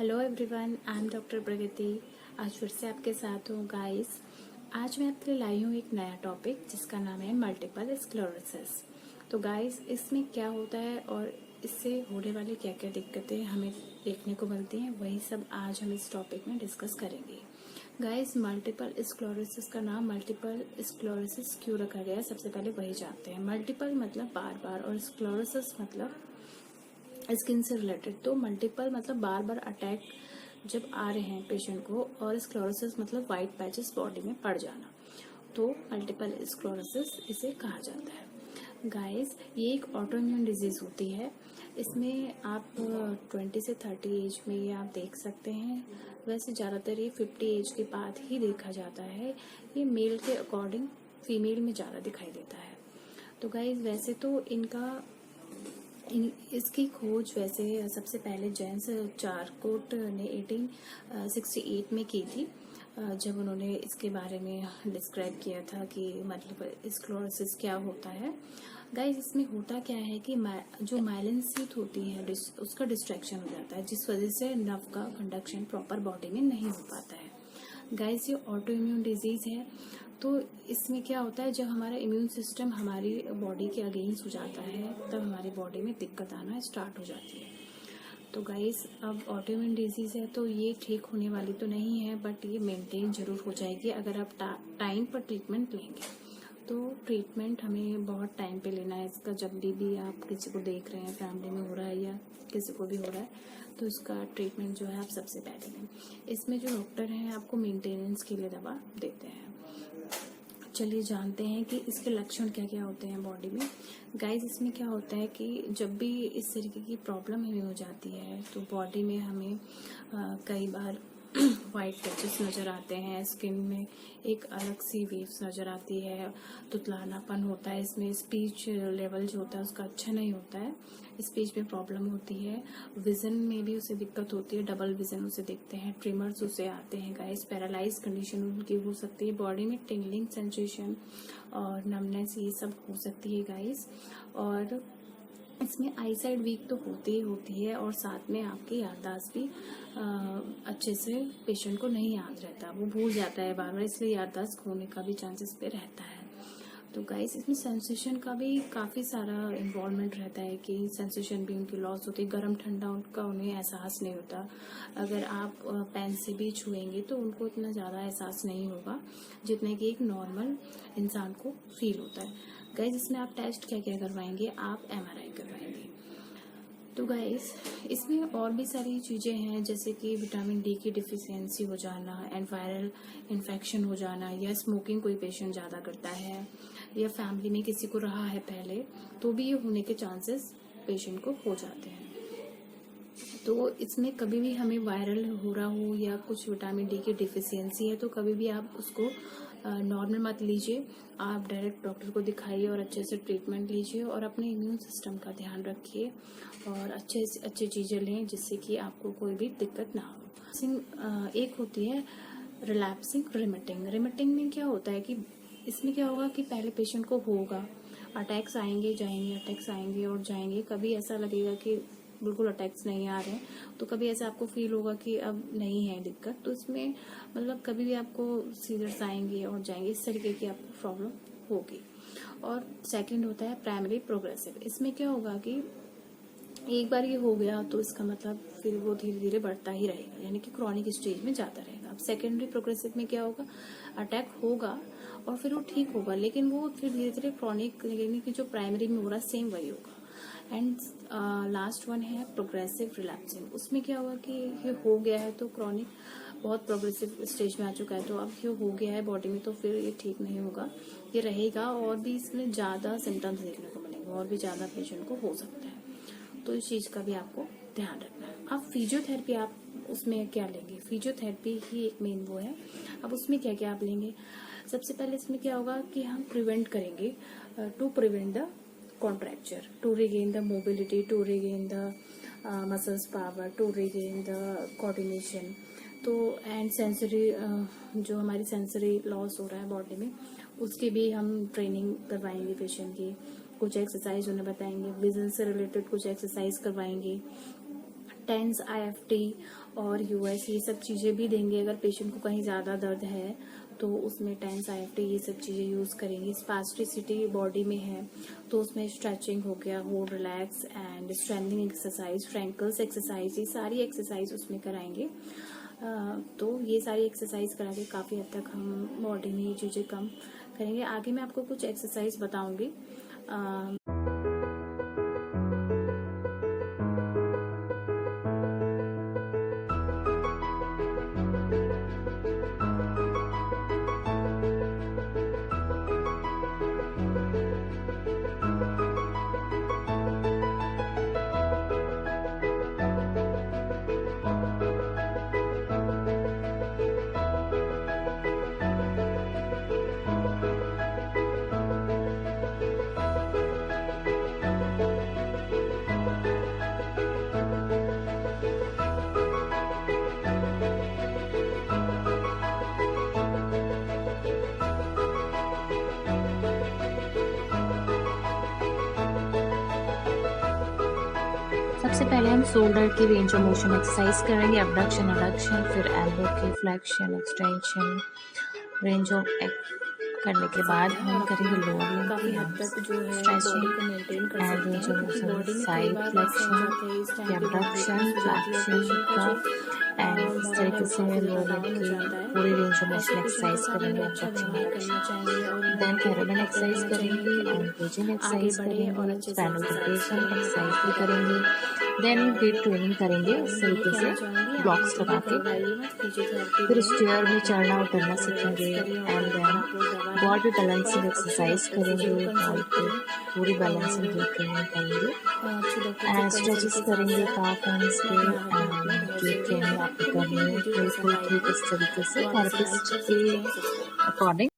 Hello everyone, I am doctor Pragati. आज फिर से आपके साथ हूँ गाइस। आज मैं आपके लिए लाई हूँ एक नया टॉपिक जिसका नाम है मल्टीपल स्क्लेरोसिस। तो गाइस, इसमें क्या होता है और इससे होने वाली क्या क्या दिक्कतें हमें देखने को मिलती हैं, वही सब आज हम इस टॉपिक में डिस्कस करेंगे। गाइस, मल्टीपल स्क्लेरोसिस का नाम मल्टीपल स्क्लेरोसिस क्यों रखा गया है, सबसे पहले वही जानते हैं। मल्टीपल मतलब बार बार और स्क्लेरोसिस मतलब स्किन से रिलेटेड। तो मल्टीपल मतलब बार बार अटैक जब आ रहे हैं पेशेंट को, और स्क्लेरोसिस मतलब वाइट पैचेस बॉडी में पड़ जाना, तो मल्टीपल स्क्लेरोसिस इसे कहा जाता है। गाइस, ये एक ऑटो इम्यून डिजीज होती है। इसमें आप 20 से 30 एज में ये आप देख सकते हैं। वैसे ज़्यादातर ये 50 एज के बाद ही देखा जाता है। ये मेल के अकॉर्डिंग फीमेल में ज़्यादा दिखाई देता है। तो गाइस, वैसे तो इसकी खोज वैसे सबसे पहले जेम्स चारकोट ने 1868 में की थी, जब उन्होंने इसके बारे में डिस्क्राइब किया था कि मल्टीपल स्क्लेरोसिस क्या होता है। गाइस, इसमें होता क्या है कि जो माइलिन शीथ होती है उसका डिस्ट्रैक्शन हो जाता है, जिस वजह से नर्व का कंडक्शन प्रॉपर बॉडी में नहीं हो पाता है। गाइस, ये ऑटो इम्यून डिजीज है। तो इसमें क्या होता है, जब हमारा इम्यून सिस्टम हमारी बॉडी के अगेंस्ट हो जाता है तब हमारी बॉडी में दिक्कत आना स्टार्ट हो जाती है। तो गाइस, अब ऑटो इम्यून डिजीज है तो ये ठीक होने वाली तो नहीं है, बट ये मेंटेन जरूर हो जाएगी अगर आप टाइम पर ट्रीटमेंट लेंगे। तो ट्रीटमेंट हमें बहुत टाइम पे लेना है इसका। जब भी आप किसी को देख रहे हैं, फैमिली में हो रहा है या किसी को भी हो रहा है, तो इसका ट्रीटमेंट जो है आप सबसे पहले लें। इसमें जो डॉक्टर हैं आपको मेंटेनेंस के लिए दवा देते हैं। चलिए जानते हैं कि इसके लक्षण क्या क्या होते हैं बॉडी में। गाइस, इसमें क्या होता है कि जब भी इस तरीके की प्रॉब्लम हमें हो जाती है तो बॉडी में हमें कई बार वाइट पैचेस नज़र आते हैं, स्किन में एक अलग सी वेव्स नज़र आती है, तुतलानापन होता है। इसमें स्पीच लेवल जो होता है उसका अच्छा नहीं होता है, स्पीच में प्रॉब्लम होती है। विजन में भी उसे दिक्कत होती है, डबल विजन उसे दिखते हैं, ट्रिमर्स उसे आते हैं। गाइस, पैरालाइज कंडीशन उनकी हो सकती है, बॉडी में टिंगलिंग सेंसेशन और नमनेस ये सब हो सकती है गाइस। और इसमें आई साइड वीक तो होती ही होती है, और साथ में आपकी याददाश्त भी अच्छे से पेशेंट को नहीं याद रहता, वो भूल जाता है बार बार, इसलिए याददाश्त खोने का भी चांसेस पे रहता है। तो गाइस, इसमें सेंसेशन का भी काफ़ी सारा इन्वॉल्वमेंट रहता है कि सेंसेशन भी उनकी लॉस होती है। गर्म ठंडा उनका उन्हें एहसास नहीं होता। अगर आप पेन से भी छुएंगे तो उनको इतना ज़्यादा एहसास नहीं होगा जितना कि एक नॉर्मल इंसान को फील होता है। गाइस, इसमें आप टेस्ट क्या क्या करवाएंगे, आप MRI करवाएंगे। तो गाइस, इसमें और भी सारी चीज़ें हैं, जैसे कि विटामिन डी की डिफिशियंसी हो जाना, एंड वायरल इन्फेक्शन हो जाना, या स्मोकिंग कोई पेशेंट ज़्यादा करता है, या फैमिली में किसी को रहा है पहले, तो भी ये होने के चांसेस पेशेंट को हो जाते हैं। तो इसमें कभी भी हमें वायरल हो रहा हो या कुछ विटामिन डी की डिफिशियंसी है तो कभी भी आप उसको नॉर्मल मत लीजिए। आप डायरेक्ट डॉक्टर को दिखाइए और अच्छे से ट्रीटमेंट लीजिए, और अपने इम्यून सिस्टम का ध्यान रखिए और अच्छे से अच्छी चीज़ें लें जिससे कि आपको कोई भी दिक्कत ना हो। एक होती है रिलैप्सिंग रिमिटिंग। रिमिटिंग में क्या होता है कि इसमें क्या होगा कि पहले पेशेंट को होगा, अटैक्स आएंगे जाएंगे, अटैक्स आएंगे और जाएंगे। कभी ऐसा लगेगा कि बिल्कुल अटैक्स नहीं आ रहे हैं, तो कभी ऐसा आपको फील होगा कि अब नहीं है दिक्कत। तो इसमें मतलब कभी भी आपको सीजर्स आएंगे और जाएंगे, इस तरीके की आपको प्रॉब्लम होगी। और सेकंड होता है प्राइमरी प्रोग्रेसिव। इसमें क्या होगा कि एक बार ये हो गया तो इसका मतलब फिर वो धीरे धीरे बढ़ता ही रहेगा, यानी कि क्रॉनिक स्टेज में जाता रहेगा। अब सेकेंडरी प्रोग्रेसिव में क्या होगा, अटैक होगा और फिर वो ठीक होगा, लेकिन वो फिर धीरे धीरे क्रॉनिक, यानी कि जो प्राइमरी में हो रहा है सेम वही होगा। एंड लास्ट वन है प्रोग्रेसिव रिलैप्सिंग। उसमें क्या होगा कि ये हो गया है तो क्रॉनिक बहुत प्रोग्रेसिव स्टेज में आ चुका है, तो अब ये हो गया है बॉडी में तो फिर ये ठीक नहीं होगा, ये रहेगा और भी इसमें ज़्यादा सिम्टम्स देखने को मिलेंगे और भी ज़्यादा पेशेंट को हो सकता है। तो इस चीज़ का भी आपको ध्यान रखना है। अब फिजियोथेरेपी आप उसमें क्या लेंगे, फिजियोथेरेपी ही एक मेन वो है। अब उसमें क्या क्या आप लेंगे, सबसे पहले इसमें क्या होगा कि हम प्रिवेंट करेंगे, to prevent the contracture, to regain the mobility, to regain the muscles power, to regain the coordination। तो एंड सेंसरी, जो हमारी सेंसरी लॉस हो रहा है बॉडी में, उसकी भी हम ट्रेनिंग करवाएंगे पेशेंट की। कुछ एक्सरसाइज उन्हें बताएंगे, विजन से रिलेटेड कुछ एक्सरसाइज करवाएंगे, टेंस IFT और US ये सब चीज़ें भी देंगे। अगर पेशेंट को कहीं ज़्यादा दर्द है तो उसमें टेंस IFT ये सब चीज़ें यूज़ करेंगे। स्पास्टिसिटी बॉडी में है तो उसमें स्ट्रेचिंग हो गया, hold relax and strengthening exercise, Frenkel's exercise, ये सारी एक्सरसाइज उसमें कराएंगे। तो ये सारी एक्सरसाइज करा के काफ़ी हद तक हम बॉडी में ये चीज़ें कम करेंगे। आगे मैं आपको कुछ एक्सरसाइज बताऊंगी। सबसे पहले हम शोल्डर की रेंज ऑफ मोशन एक्सरसाइज करेंगे, अबडक्शन एडक्शन, फिर एल्बो की फ्लेक्शन एक्सटेंशन, रेंज ऑफ करने के बाद हम करेंगे लोअर लिम्ब काफी हद तक जो है स्ट्रेचिंग बॉडी को मेंटेन कर एंड सकते रेंज हैं, ऑफ क्योंकि मोशन बॉडी में साइड कई बार ऐसा हो जाता है इस फ्लेक्शन, टाइम पे एबडक्शन, फ्लेक्शन कफ एंड इस तरीके से लोअर लिम्ब की पूरी रेंज ऑफ मोशन एक्सरसाइज करेंगे, अबडक्शन एडक्शन। देन कैरोलन एक्सरसाइज करेंगे एंड पिजन एक्सरसाइज करेंगे, स्पाइनल रोटेशन एक्सरसाइज भी करेंगे। देन वेट ट्रेनिंग करेंगे इस तरीके से ब्लॉक्स लगा के, फिर स्टेयर में चढ़ना उतरना सीखेंगे एंड देन बॉल पे बैलेंसिंग एक्सरसाइज करेंगे, बॉल पे पूरी बैलेंसिंग की ट्रेनिंग करेंगे एंड स्ट्रेचेस करेंगे काफ हैंड्स पे एंड ये ट्रेनिंग आपको करनी है बिल्कुल ठीक इस तरीके से थेरेपिस्ट के अकॉर्डिंग।